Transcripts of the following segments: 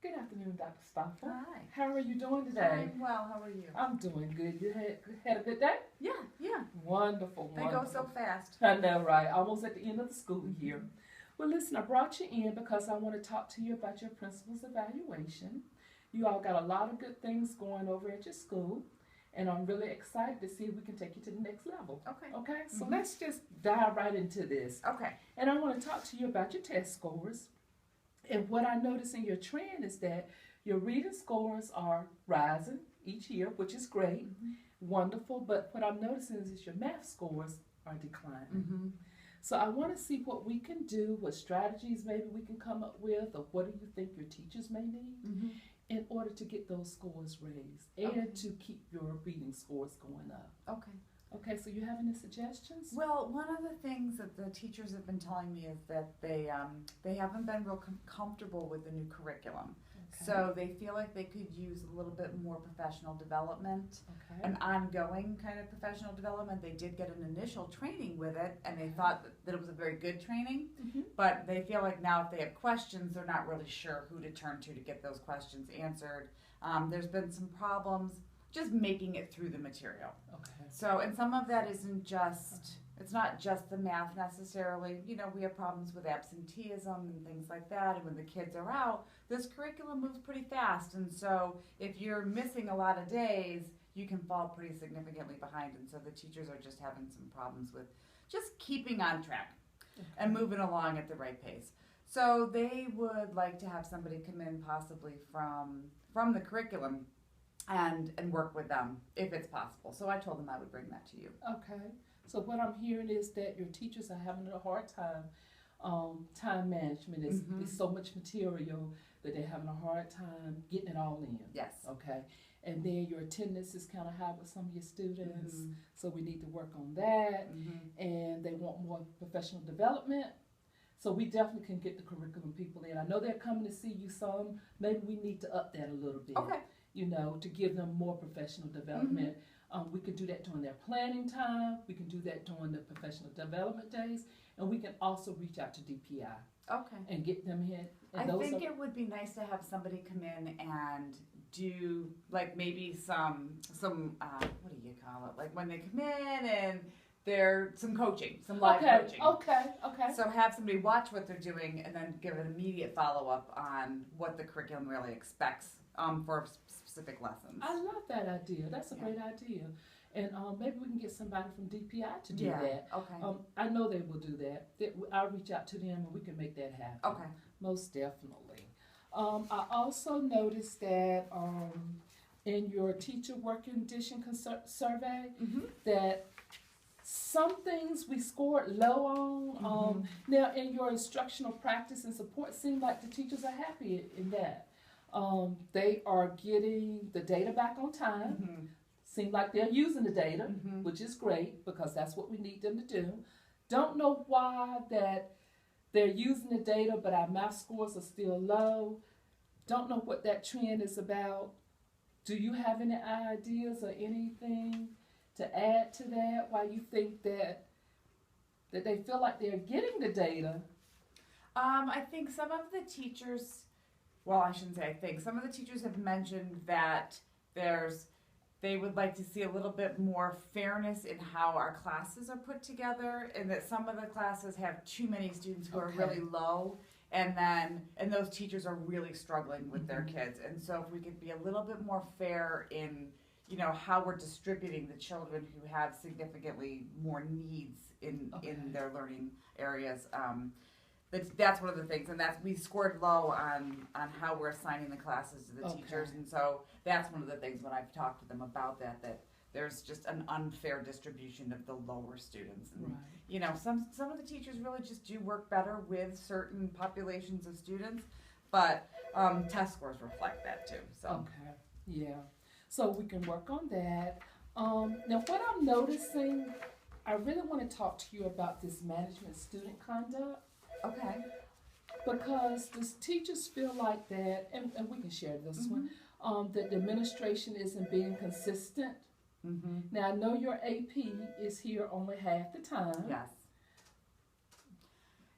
Good afternoon, Dr. Stoffel. Hi. How are you doing today? I'm well. How are you? I'm doing good. You had a good day? Yeah. Wonderful, They wonderful. go so fast. I know, right? Almost at the end of the school year. Well, listen, I brought you in because I want to talk to you about your principal's evaluation. You all got a lot of good things going over at your school, and I'm really excited to see if we can take you to the next level. Okay. Okay, so let's just dive right into this. Okay. And I want to talk to you about your test scores. And what I notice in your trend is that your reading scores are rising each year, which is great, wonderful. But what I'm noticing is your math scores are declining. So I want to see what we can do, what strategies maybe we can come up with, or what do you think your teachers may need in order to get those scores raised and to keep your reading scores going up. Okay. Okay, so you have any suggestions? Well, one of the things that the teachers have been telling me is that they haven't been real comfortable with the new curriculum. Okay. So they feel like they could use a little bit more professional development, Okay. an ongoing kind of professional development. They did get an initial training with it, and they thought that it was a very good training. But they feel like now if they have questions, they're not really sure who to turn to get those questions answered. There's been some problems just making it through the material. Okay. So, and some of that isn't just, it's not just the math necessarily. You know, we have problems with absenteeism and things like that. And when the kids are out, this curriculum moves pretty fast. And so if you're missing a lot of days, you can fall pretty significantly behind. And so the teachers are just having some problems with just keeping on track and moving along at the right pace. So they would like to have somebody come in possibly from the curriculum and work with them if it's possible. So I told them I would bring that to you. Okay. So what I'm hearing is that your teachers are having a hard time. Time management is so much material that they're having a hard time getting it all in. Yes. Okay. And then your attendance is kind of high with some of your students, so we need to work on that. And they want more professional development. So we definitely can get the curriculum people in. I know they're coming to see you some. Maybe we need to up that a little bit. Okay. You know, to give them more professional development. We can do that during their planning time. We can do that during the professional development days. And we can also reach out to DPI Okay. and get them in. I And think it would be nice to have somebody come in and do like maybe some what do you call it? Like when they come in and they're some coaching, some live coaching. Okay. So have somebody watch what they're doing and then give an immediate follow-up on what the curriculum really expects for specific lessons. I love that idea. That's a great idea. And maybe we can get somebody from DPI to do that. Okay. I know they will do that. I'll reach out to them and we can make that happen. Okay. Most definitely. I also noticed that in your teacher working condition survey that some things we scored low on. Now, in your instructional practice and support, seemed like the teachers are happy in that. They are getting the data back on time. Seem like they're using the data, which is great because that's what we need them to do. Don't know why that they're using the data, but our math scores are still low. Don't know what that trend is about. Do you have any ideas or anything to add to that? Why you think that they feel like they're getting the data? I think some of the teachers, well, I shouldn't say I think, some of the teachers have mentioned that they would like to see a little bit more fairness in how our classes are put together, and that some of the classes have too many students who are really low, and those teachers are really struggling with their kids. And so if we could be a little bit more fair in, you know, how we're distributing the children who have significantly more needs in their learning areas. That's one of the things, and we scored low on how we're assigning the classes to the teachers, and so that's one of the things when I've talked to them about that there's just an unfair distribution of the lower students. And, you know, some of the teachers really just do work better with certain populations of students, but test scores reflect that too. So. Okay, yeah. So we can work on that. Now, what I'm noticing, I really want to talk to you about this management student conduct. Okay. Because the teachers feel like that, and we can share this one, that the administration isn't being consistent. Now, I know your AP is here only half the time. Yes.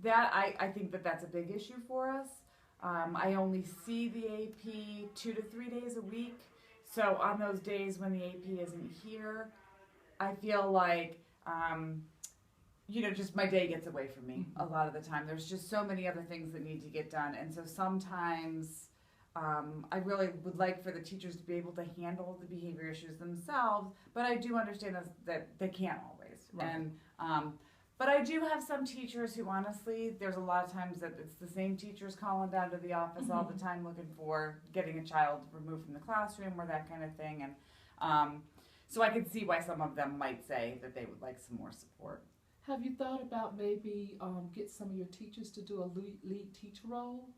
That I think that's a big issue for us. I only see the AP 2 to 3 days a week. So on those days when the AP isn't here, I feel like, just my day gets away from me a lot of the time. There's just so many other things that need to get done. And so sometimes I really would like for the teachers to be able to handle the behavior issues themselves, but I do understand that they can't always. Right. And but I do have some teachers who honestly, there's a lot of times that it's the same teachers calling down to the office all the time looking for getting a child removed from the classroom or that kind of thing. And so I could see why some of them might say that they would like some more support. Have you thought about maybe get some of your teachers to do a lead teacher role?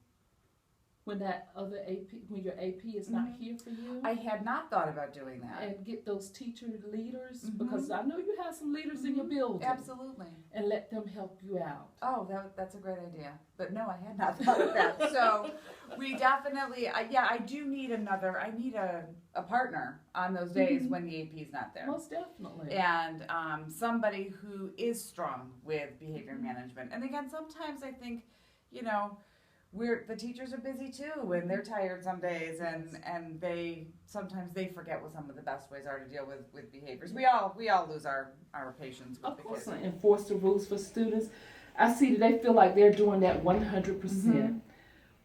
When that other AP, when your AP is not here for you? I had not thought about doing that. And get those teacher leaders, because I know you have some leaders in your building. Absolutely. And let them help you out. Oh, that's a great idea. But no, I had not thought of that. So we definitely, I do need I need a partner on those days when the AP is not there. Most definitely. And somebody who is strong with behavior management. And again, sometimes I think, the teachers are busy too, and they're tired some days, and they sometimes forget what some of the best ways are to deal with behaviors. We all lose our patience with the kids. Of course, enforce the rules for students. I see that they feel like they're doing that 100%.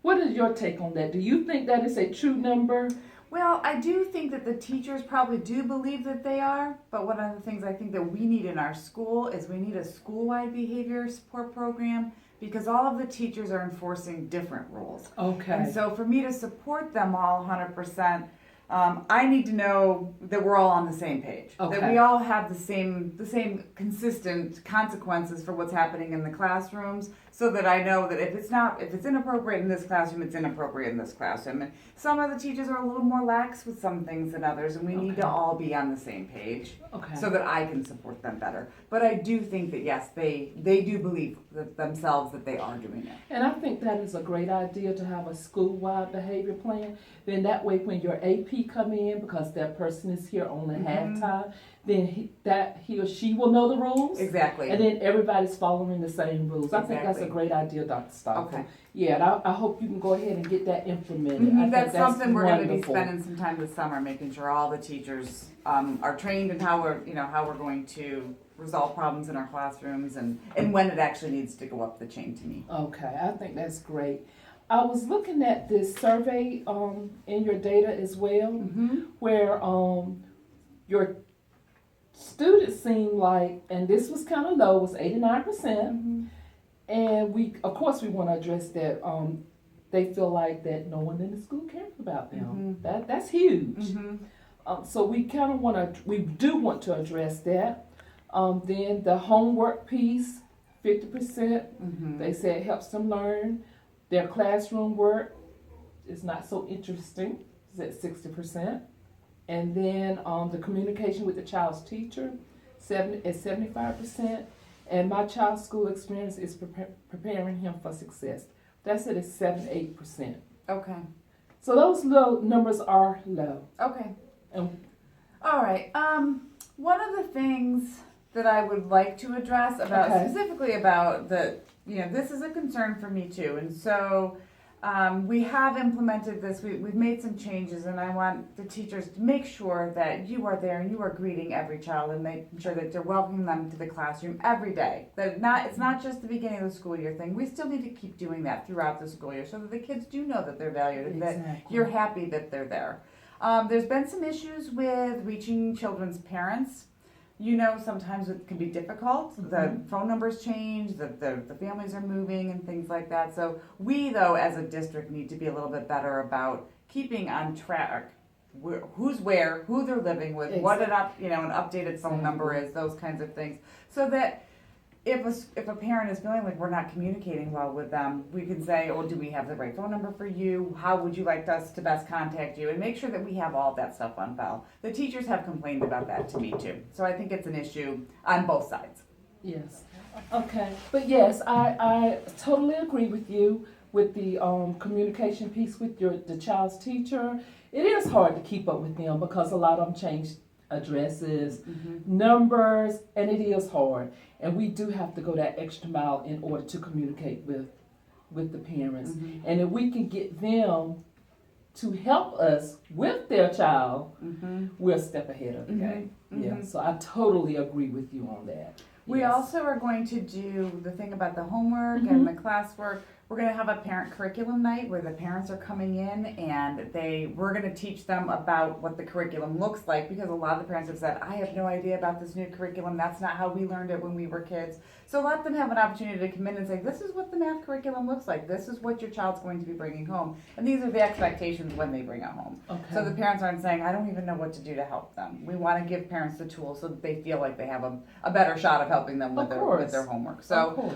What is your take on that? Do you think that is a true number? Well, I do think that the teachers probably do believe that they are, but one of the things I think that we need in our school is we need a school-wide behavior support program, because all of the teachers are enforcing different rules. Okay. And so for me to support them all 100%, I need to know that we're all on the same page. Okay. That we all have the same consistent consequences for what's happening in the classrooms, so that I know that if it's inappropriate in this classroom, it's inappropriate in this classroom. And some of the teachers are a little more lax with some things than others, and we need to all be on the same page, so that I can support them better. But I do think that yes, they do believe themselves that they are doing it. And I think that is a great idea to have a school-wide behavior plan. Then that way, when your AP come in, because that person is here only half time, then he or she will know the rules. Exactly. And then everybody's following the same rules. I think that's a great idea, Dr. Stockton. Okay. Yeah, and I hope you can go ahead and get that implemented. I that's think something we're going to be wonderful. spending some time this summer, making sure all the teachers are trained in how we're going to resolve problems in our classrooms and when it actually needs to go up the chain to me. Okay, I think that's great. I was looking at this survey in your data as well, where your students seem like, and this was kind of low, was 89%, and we want to address that. They feel like that no one in the school cares about them. That's huge. So we do want to address that. Then the homework piece, 50%. They say it helps them learn. Their classroom work is not so interesting. It's at 60%. And then the communication with the child's teacher, at 75%. And my child's school experience is preparing him for success. That's at 7-8%. Okay. So those low numbers are low. Okay. And all right. One of the things that I would like to address specifically about this is a concern for me too. And so we have implemented this. We've made some changes, and I want the teachers to make sure that you are there and you are greeting every child and making sure that you're welcoming them to the classroom every day. That it's not just the beginning of the school year thing. We still need to keep doing that throughout the school year so that the kids do know that they're valued and that you're happy that they're there. There's been some issues with reaching children's parents. Sometimes it can be difficult. The phone numbers change, the families are moving and things like that. So we, though, as a district, need to be a little bit better about keeping on track who's where, who they're living with, what an updated phone number is, those kinds of things. So that if a parent is feeling like we're not communicating well with them, we can say, do we have the right phone number for you? How would you like us to best contact you? And make sure that we have all that stuff on file. The teachers have complained about that to me too. So I think it's an issue on both sides. Yes. Okay. But yes, I totally agree with you with the communication piece with the child's teacher. It is hard to keep up with them because a lot of them change addresses, numbers, and it is hard. And we do have to go that extra mile in order to communicate with with the parents. Mhm. And if we can get them to help us with their child, Mhm. we're a step ahead of the game. Mhm. Yeah, so I totally agree with you on that. We Yes. also are going to do the thing about the homework Mhm. and the classwork. We're going to have a parent curriculum night where the parents are coming in and we're going to teach them about what the curriculum looks like, because a lot of the parents have said, I have no idea about this new curriculum. That's not how we learned it when we were kids. So let them have an opportunity to come in and say, this is what the math curriculum looks like. This is what your child's going to be bringing home. And these are the expectations when they bring it home. Okay. So the parents aren't saying, I don't even know what to do to help them. We want to give parents the tools so that they feel like they have a better shot of helping them with Of their homework. Of So course.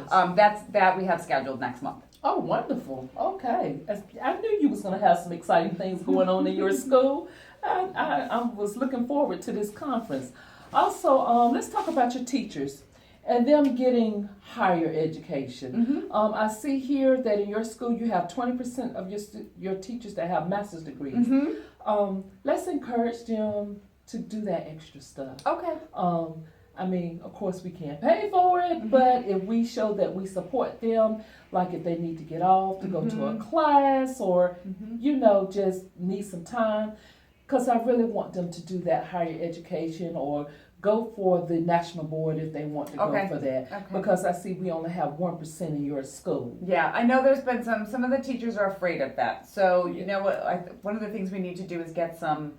that we have scheduled next month. Oh, wonderful. Okay. I knew you was going to have some exciting things going on in your school. I was looking forward to this conference. Also, let's talk about your teachers and them getting higher education. Mm-hmm. I see here that in your school you have 20% of your teachers that have master's degrees. Mm-hmm. Let's encourage them to do that extra stuff. Okay. I mean, of course, we can't pay for it, Mhm. but if we show that we support them, like if they need to get off to go to a Mhm. class or, Mm-hmm. just need some time, because I really want them to do that higher education or go for the national board if they want to Okay. go for that. Okay. Because I see we only have 1% in your school. Yeah, I know there's been some of the teachers are afraid of that. So you know what? One of the things we need to do is get some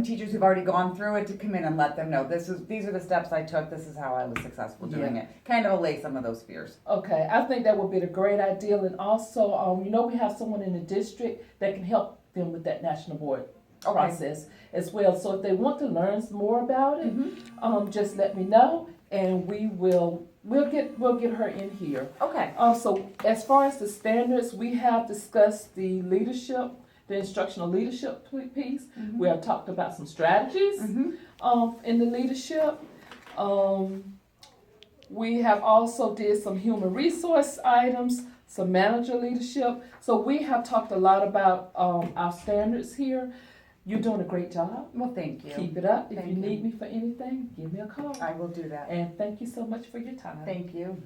teachers who've already gone through it to come in and let them know these are the steps I took. This is how I was successful doing it. Kind of allay some of those fears. Okay, I think that would be a great idea. And also, we have someone in the district that can help them with that national board process as well. So if they want to learn some more about it, Mm-hmm. just let me know, and we'll get her in here. Okay. So as far as the standards, we have discussed the leadership, the instructional leadership piece. Mm-hmm. We have talked about some strategies Mm-hmm. in the leadership. We have also did some human resource items, some manager leadership. So we have talked a lot about our standards here. You're doing a great job. Well, thank you. Keep it up. If Thank you you. need me for anything, give me a call. I will do that. And thank you so much for your time. Thank you.